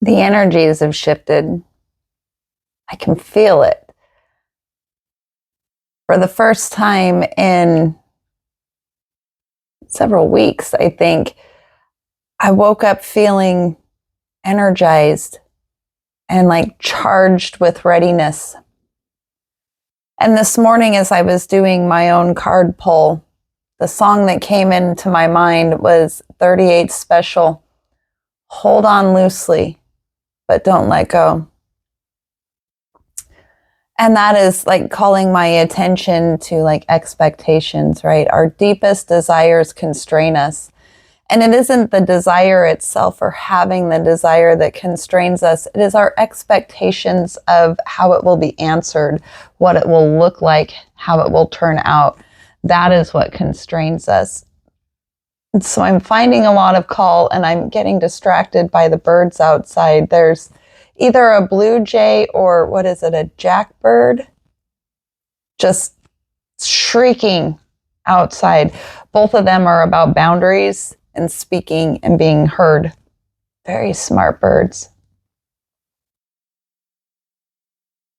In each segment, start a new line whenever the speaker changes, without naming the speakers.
The energies have shifted. I can feel it. For the first time in several weeks, I think, I woke up feeling energized and like charged with readiness. And this morning, as I was doing my own card pull, the song that came into my mind was 38 Special. Hold on loosely, but don't let go. And that is like calling my attention to like expectations, right? Our deepest desires constrain us. And it isn't the desire itself or having the desire that constrains us. It is our expectations of how it will be answered, what it will look like, how it will turn out. That is what constrains us. And so I'm finding a lot of call and I'm getting distracted by the birds outside. There's either a blue jay or what is it, a jackbird? Just shrieking outside. Both of them are about boundaries and speaking and being heard. Very smart birds.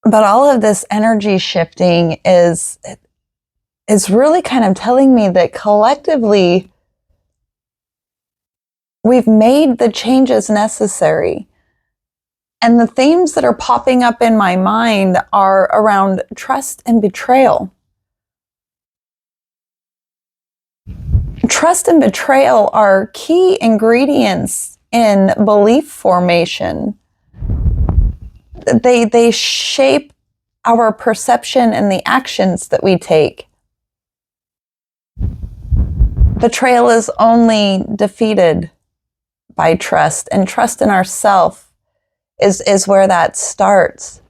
But all of this energy shifting is really kind of telling me that collectively we've made the changes necessary. And the themes that are popping up in my mind are around trust and betrayal. Trust and betrayal are key ingredients in belief formation. They shape our perception and the actions that we take. Betrayal is only defeated by trust, and trust in ourselves is where that starts.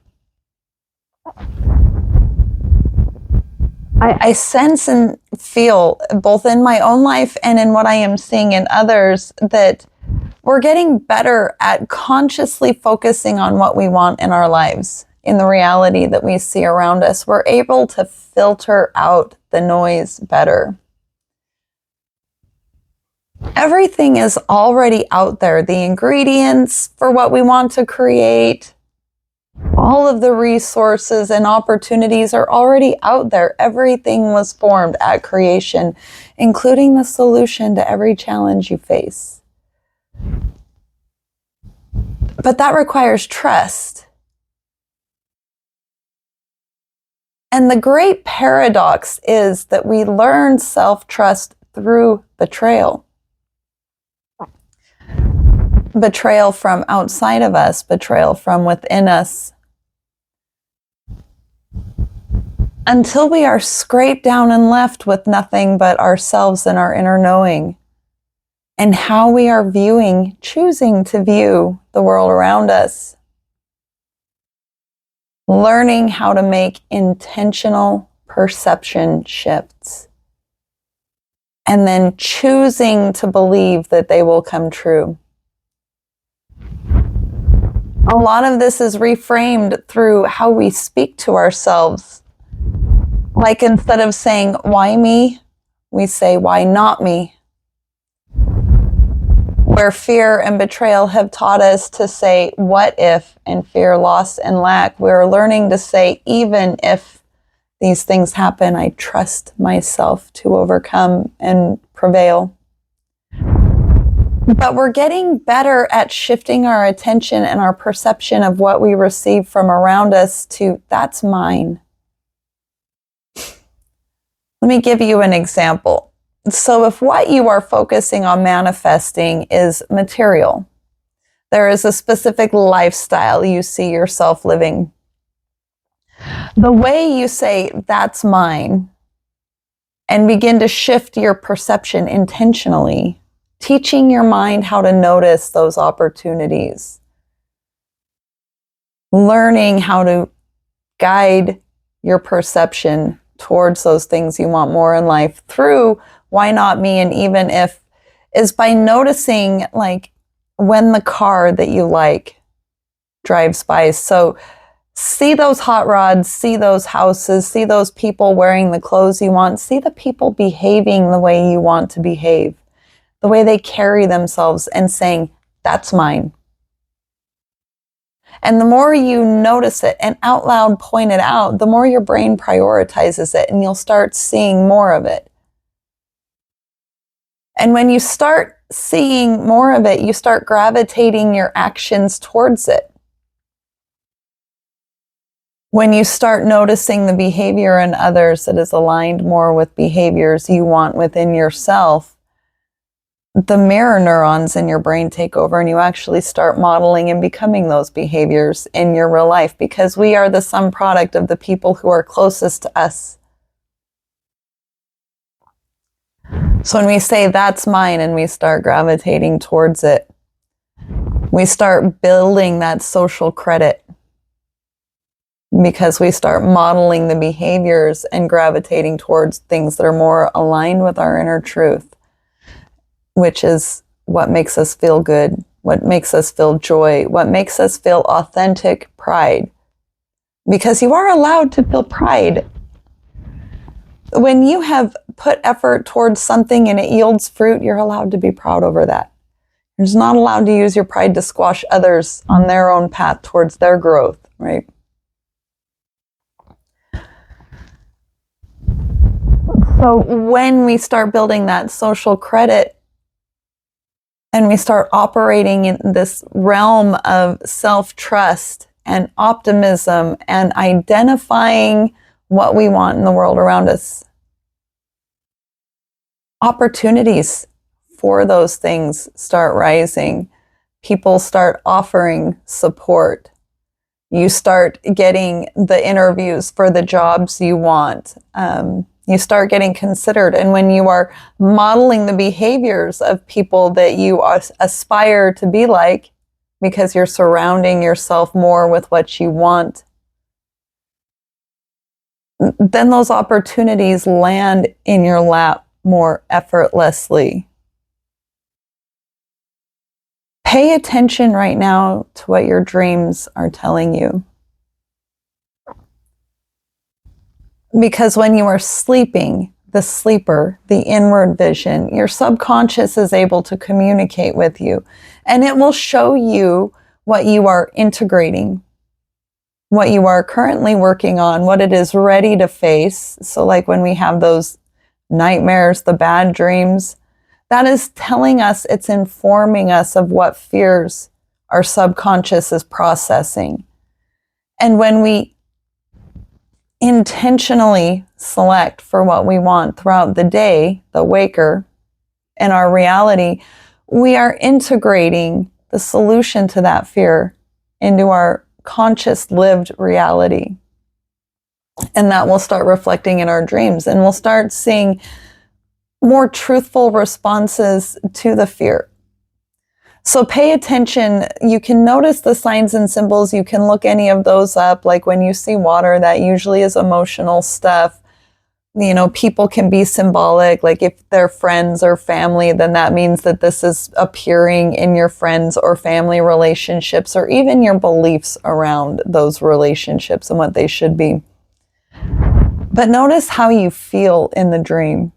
I sense and feel, both in my own life and in what I am seeing in others, that we're getting better at consciously focusing on what we want in our lives, in the reality that we see around us. We're able to filter out the noise better. Everything is already out there. The ingredients for what we want to create, all of the resources and opportunities are already out there. Everything was formed at creation, including the solution to every challenge you face. But that requires trust. And the great paradox is that we learn self-trust through betrayal. Betrayal from outside of us, betrayal from within us. Until we are scraped down and left with nothing but ourselves and our inner knowing, and how we are choosing to view the world around us. Learning how to make intentional perception shifts. And then choosing to believe that they will come true. A lot of this is reframed through how we speak to ourselves. Like instead of saying, why me? We say, why not me? Where fear and betrayal have taught us to say, what if, and fear, loss, and lack, we're learning to say, even if these things happen, I trust myself to overcome and prevail. But we're getting better at shifting our attention and our perception of what we receive from around us to, that's mine. Let me give you an example. So if what you are focusing on manifesting is material, there is a specific lifestyle you see yourself living. The way you say, that's mine, and begin to shift your perception intentionally, teaching your mind how to notice those opportunities, learning how to guide your perception towards those things you want more in life through why not me, and even if, is by noticing like when the car that you like drives by. So see those hot rods, see those houses, see those people wearing the clothes you want, see the people behaving the way you want to behave, the way they carry themselves, and saying, that's mine. And the more you notice it and out loud point it out, the more your brain prioritizes it, and you'll start seeing more of it. And when you start seeing more of it, you start gravitating your actions towards it. When you start noticing the behavior in others that is aligned more with behaviors you want within yourself, the mirror neurons in your brain take over, and you actually start modeling and becoming those behaviors in your real life, because we are the sum product of the people who are closest to us. So when we say that's mine and we start gravitating towards it, we start building that social credit, because we start modeling the behaviors and gravitating towards things that are more aligned with our inner truth, which is what makes us feel good, what makes us feel joy, what makes us feel authentic pride. Because you are allowed to feel pride. When you have put effort towards something and it yields fruit, you're allowed to be proud over that. You're just not allowed to use your pride to squash others on their own path towards their growth, right? So when we start building that social credit and we start operating in this realm of self-trust and optimism and identifying what we want in the world around us, opportunities for those things start rising. People start offering support. You start getting the interviews for the jobs you want. You start getting considered. And when you are modeling the behaviors of people that you aspire to be like, because you're surrounding yourself more with what you want, then those opportunities land in your lap more effortlessly. Pay attention right now to what your dreams are telling you. Because when you are sleeping, the sleeper, the inward vision, your subconscious is able to communicate with you, and it will show you what you are integrating, what you are currently working on, what it is ready to face. So like when we have those nightmares, the bad dreams, that is telling us, it's informing us of what fears our subconscious is processing. And when we intentionally select for what we want throughout the day, the waker, in our reality, we are integrating the solution to that fear into our conscious lived reality. And that will start reflecting in our dreams, and we'll start seeing more truthful responses to the fear. So pay attention. You can notice the signs and symbols. You can look any of those up. Like when you see water, that usually is emotional stuff. You know, people can be symbolic. Like if they're friends or family, then that means that this is appearing in your friends or family relationships, or even your beliefs around those relationships and what they should be. But notice how you feel in the dream.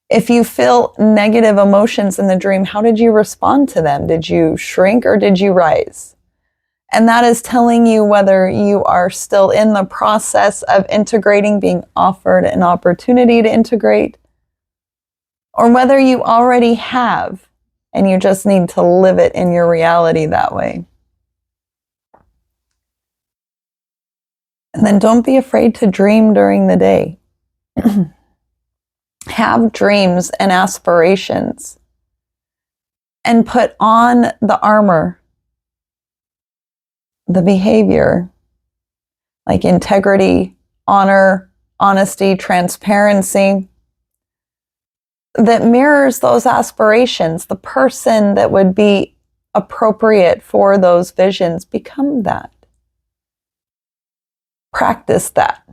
If you feel negative emotions in the dream, how did you respond to them? Did you shrink or did you rise? And that is telling you whether you are still in the process of integrating, being offered an opportunity to integrate, or whether you already have and you just need to live it in your reality that way. And then don't be afraid to dream during the day. Have dreams and aspirations, and put on the armor, the behavior, like integrity, honor, honesty, transparency, that mirrors those aspirations. The person that would be appropriate for those visions, become that. Practice that.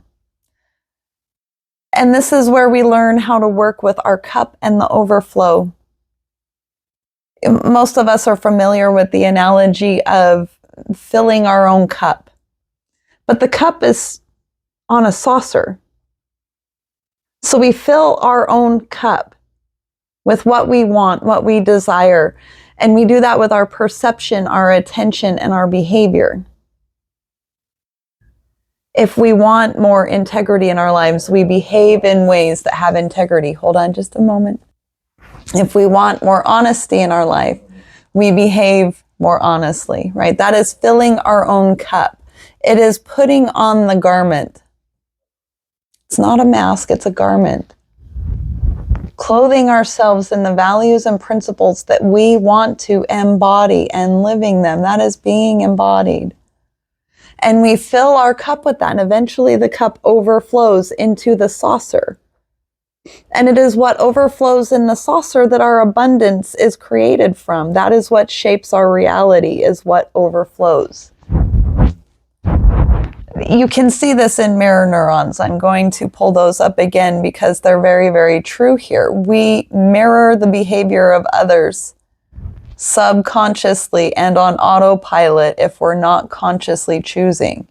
And this is where we learn how to work with our cup and the overflow. Most of us are familiar with the analogy of filling our own cup. But the cup is on a saucer. So we fill our own cup with what we want, what we desire. And we do that with our perception, our attention, and our behavior. If we want more integrity in our lives, we behave in ways that have integrity. Hold on just a moment. If we want more honesty in our life, we behave more honestly, right? That is filling our own cup. It is putting on the garment. It's not a mask, it's a garment. Clothing ourselves in the values and principles that we want to embody and living them. That is being embodied. And we fill our cup with that, and eventually the cup overflows into the saucer. And it is what overflows in the saucer that our abundance is created from. That is what shapes our reality, is what overflows. You can see this in mirror neurons. I'm going to pull those up again because they're very, very true here. We mirror the behavior of others subconsciously and on autopilot if we're not consciously choosing.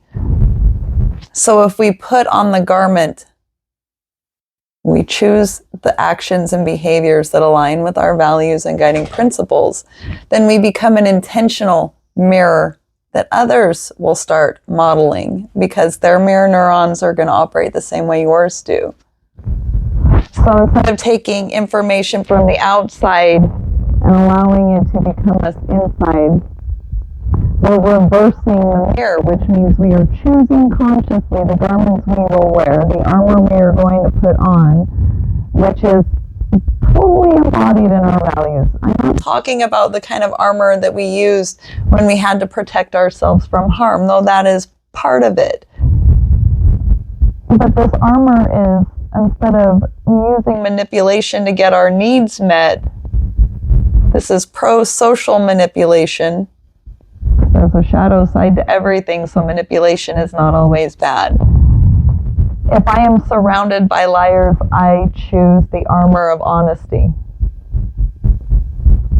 So if we put on the garment, we choose the actions and behaviors that align with our values and guiding principles, then we become an intentional mirror that others will start modeling because their mirror neurons are going to operate the same way yours do. So instead of taking information from the outside and allowing it to become us inside, we're reversing the mirror, which means we are choosing consciously the garments we will wear, the armor we are going to put on, which is totally embodied in our values. I'm not talking about the kind of armor that we used when we had to protect ourselves from harm, though that is part of it. But this armor is, instead of using manipulation to get our needs met, this is pro-social manipulation. There's a shadow side to everything, so manipulation is not always bad. If I am surrounded by liars, I choose the armor of honesty.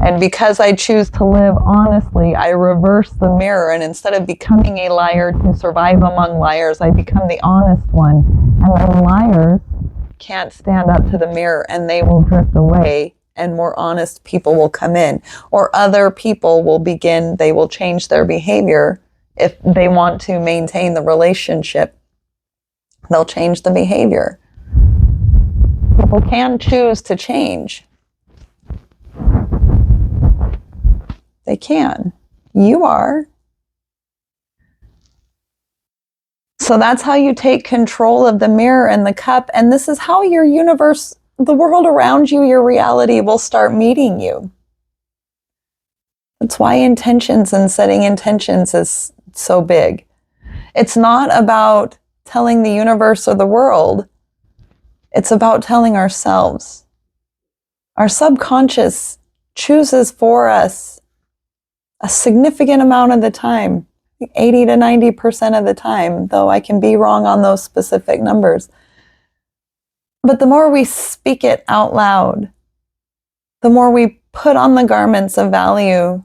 And because I choose to live honestly, I reverse the mirror, and instead of becoming a liar to survive among liars, I become the honest one. And then liars can't stand up to the mirror and they will drift away, and more honest people will come in. Or other people will begin, they will change their behavior if they want to maintain the relationship. They'll change the behavior. People can choose to change. They can. You are. So that's how you take control of the mirror and the cup. And this is how your universe, the world around you, your reality will start meeting you. That's why intentions and setting intentions is so big. It's not about telling the universe or the world. It's about telling ourselves. Our subconscious chooses for us a significant amount of the time, 80 to 90% of the time, though I can be wrong on those specific numbers. But the more we speak it out loud, the more we put on the garments of value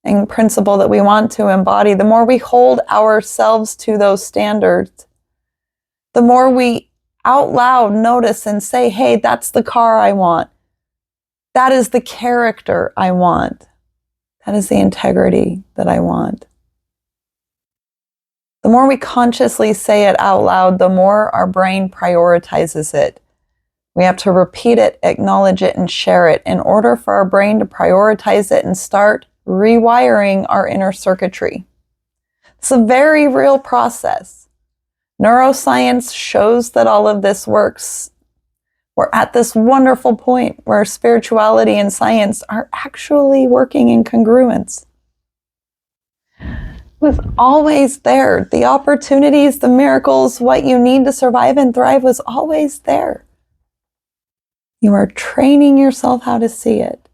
and principle that we want to embody, the more we hold ourselves to those standards, the more we out loud notice and say, hey, that's the car I want. That is the character I want. That is the integrity that I want. The more we consciously say it out loud, the more our brain prioritizes it. We have to repeat it, acknowledge it, and share it in order for our brain to prioritize it and start rewiring our inner circuitry. It's a very real process. Neuroscience shows that all of this works. We're at this wonderful point where spirituality and science are actually working in congruence. It was always there. The opportunities, the miracles, what you need to survive and thrive was always there. You are training yourself how to see it.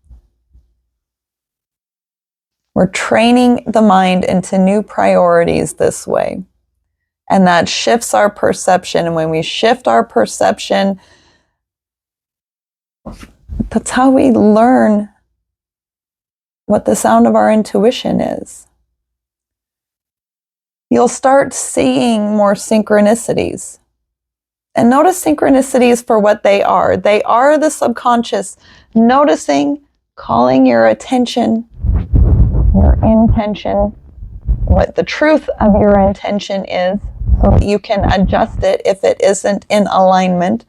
We're training the mind into new priorities this way. And that shifts our perception. And when we shift our perception, that's how we learn what the sound of our intuition is. You'll start seeing more synchronicities. And notice synchronicities for what they are. They are the subconscious noticing, calling your attention your intention, what the truth of your intention is, so that you can adjust it if it isn't in alignment.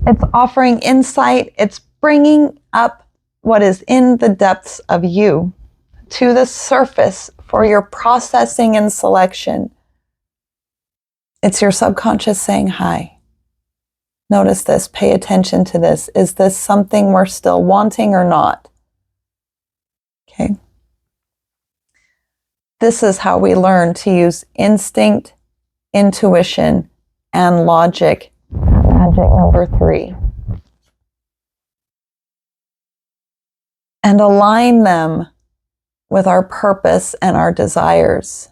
It's offering insight. It's bringing up what is in the depths of you to the surface for your processing and selection. It's your subconscious saying, hi. Notice this. Pay attention to this. Is this something we're still wanting or not? Okay. This is how we learn to use instinct, intuition, and logic. Magic number 3. And align them with our purpose and our desires.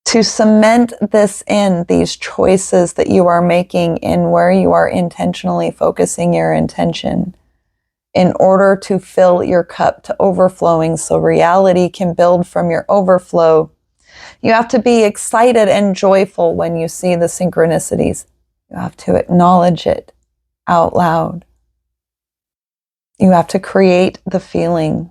To cement this in, these choices that you are making in where you are intentionally focusing your intention, in order to fill your cup to overflowing so reality can build from your overflow. You have to be excited and joyful when you see the synchronicities. You have to acknowledge it out loud. You have to create the feeling.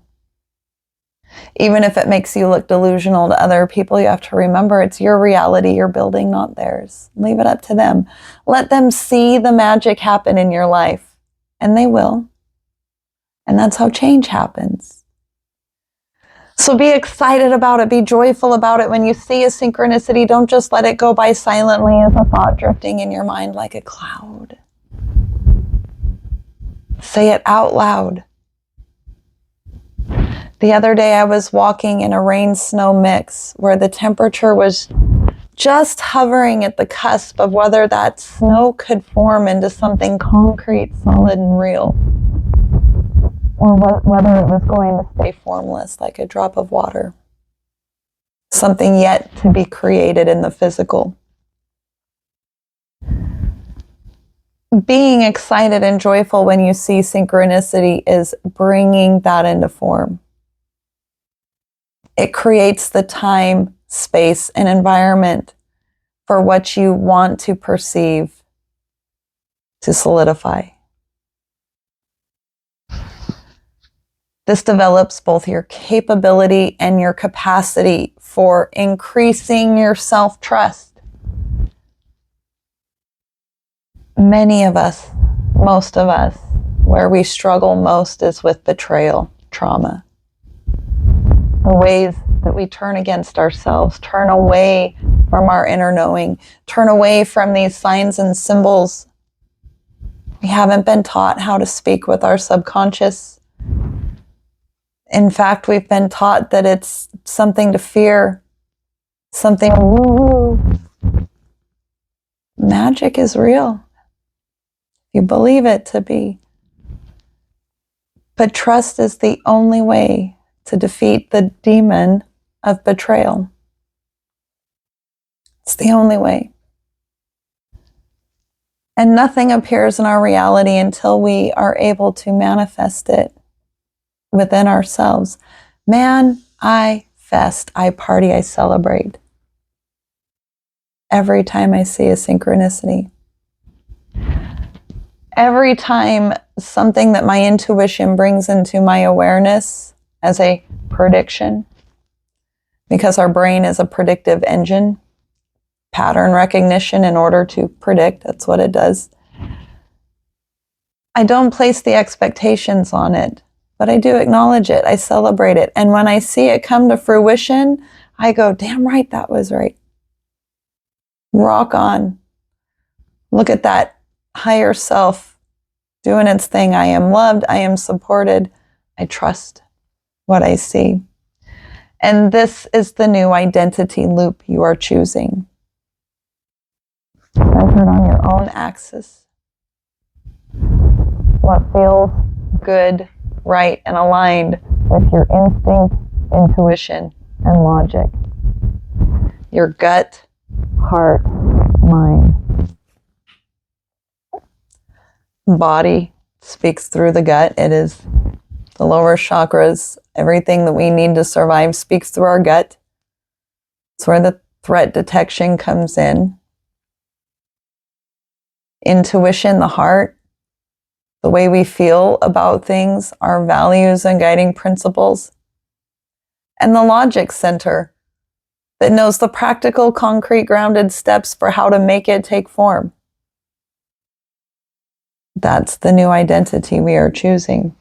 Even if it makes you look delusional to other people, you have to remember it's your reality you're building, not theirs. Leave it up to them. Let them see the magic happen in your life, and they will. And that's how change happens. So be excited about it. Be joyful about it. When you see a synchronicity, don't just let it go by silently as a thought drifting in your mind like a cloud. Say it out loud. The other day I was walking in a rain-snow mix where the temperature was just hovering at the cusp of whether that snow could form into something concrete, solid, and real, or whether it was going to stay formless like a drop of water. Something yet to be created in the physical. Being excited and joyful when you see synchronicity is bringing that into form. It creates the time, space, and environment for what you want to perceive to solidify. This develops both your capability and your capacity for increasing your self-trust. Many of us, most of us, where we struggle most is with betrayal, trauma. The ways that we turn against ourselves, turn away from our inner knowing, turn away from these signs and symbols. We haven't been taught how to speak with our subconscious. In fact, we've been taught that it's something to fear, something woo-woo. Magic is real. You believe it to be. But trust is the only way to defeat the demon of betrayal. It's the only way. And nothing appears in our reality until we are able to manifest it within ourselves. Man, I fest, I party, I celebrate. Every time I see a synchronicity. Every time something that my intuition brings into my awareness as a prediction, because our brain is a predictive engine, pattern recognition in order to predict, that's what it does. I don't place the expectations on it, but I do acknowledge it, I celebrate it. And when I see it come to fruition, I go, damn right, that was right. Rock on. Look at that higher self doing its thing. I am loved, I am supported, I trust what I see. And this is the new identity loop you are choosing. Centered on your own axis. What feels good, right, and aligned with your instinct, intuition, and logic. Your gut, heart, mind. Body speaks through the gut. It is the lower chakras. Everything that we need to survive speaks through our gut. It's where the threat detection comes in. Intuition, the heart, the way we feel about things, our values and guiding principles, and the logic center that knows the practical, concrete, grounded steps for how to make it take form. That's the new identity we are choosing.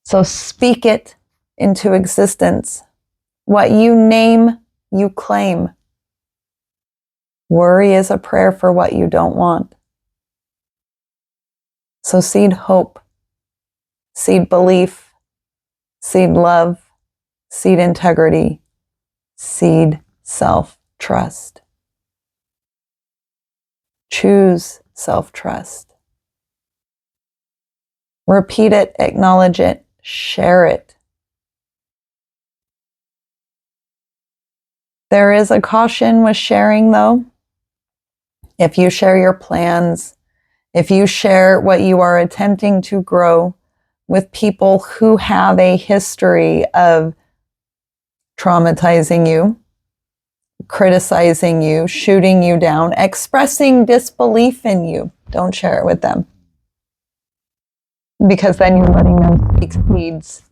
So speak it into existence. What you name, you claim. Worry is a prayer for what you don't want. So seed hope, seed belief, seed love, seed integrity, seed self-trust. Choose self-trust. Repeat it, acknowledge it, share it. There is a caution with sharing, though. If you share your plans, if you share what you are attempting to grow with people who have a history of traumatizing you, criticizing you, shooting you down, expressing disbelief in you, don't share it with them. Because then you're letting them speak seeds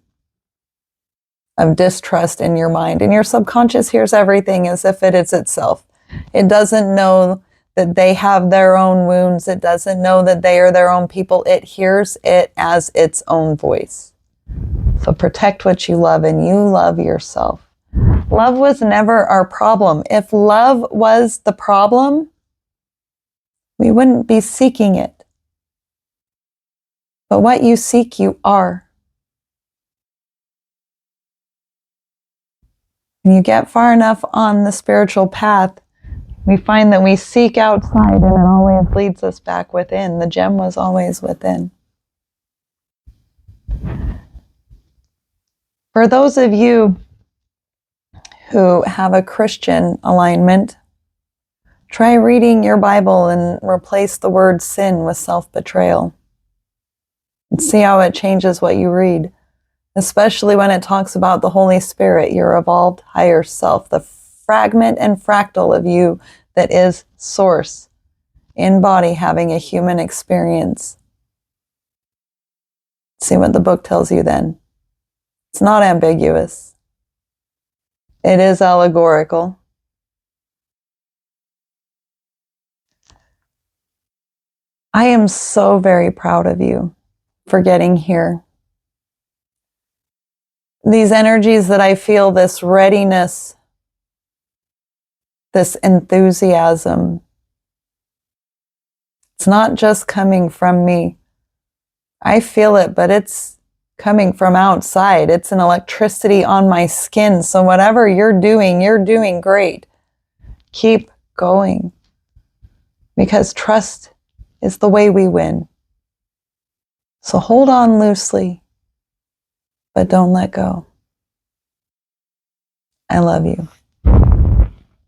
of distrust in your mind. And your subconscious hears everything as if it is itself. It doesn't know that they have their own wounds. It doesn't know that they are their own people. It hears it as its own voice. So protect what you love, and you love yourself. Love was never our problem. If love was the problem, we wouldn't be seeking it. But what you seek, you are. When you get far enough on the spiritual path, we find that we seek outside and it always leads us back within. The gem was always within. For those of you who have a Christian alignment, try reading your Bible and replace the word sin with self-betrayal. And see how it changes what you read, especially when it talks about the Holy Spirit, your evolved higher self, the fragment and fractal of you that is source in body having a human experience. See what the book tells you then. It's not ambiguous. It is allegorical. I am so very proud of you for getting here. These energies that I feel, this readiness, this enthusiasm, it's not just coming from me. I feel it, but it's coming from outside. It's an electricity on my skin. So whatever you're doing great. Keep going. Because trust is the way we win. So hold on loosely, but don't let go. I love you.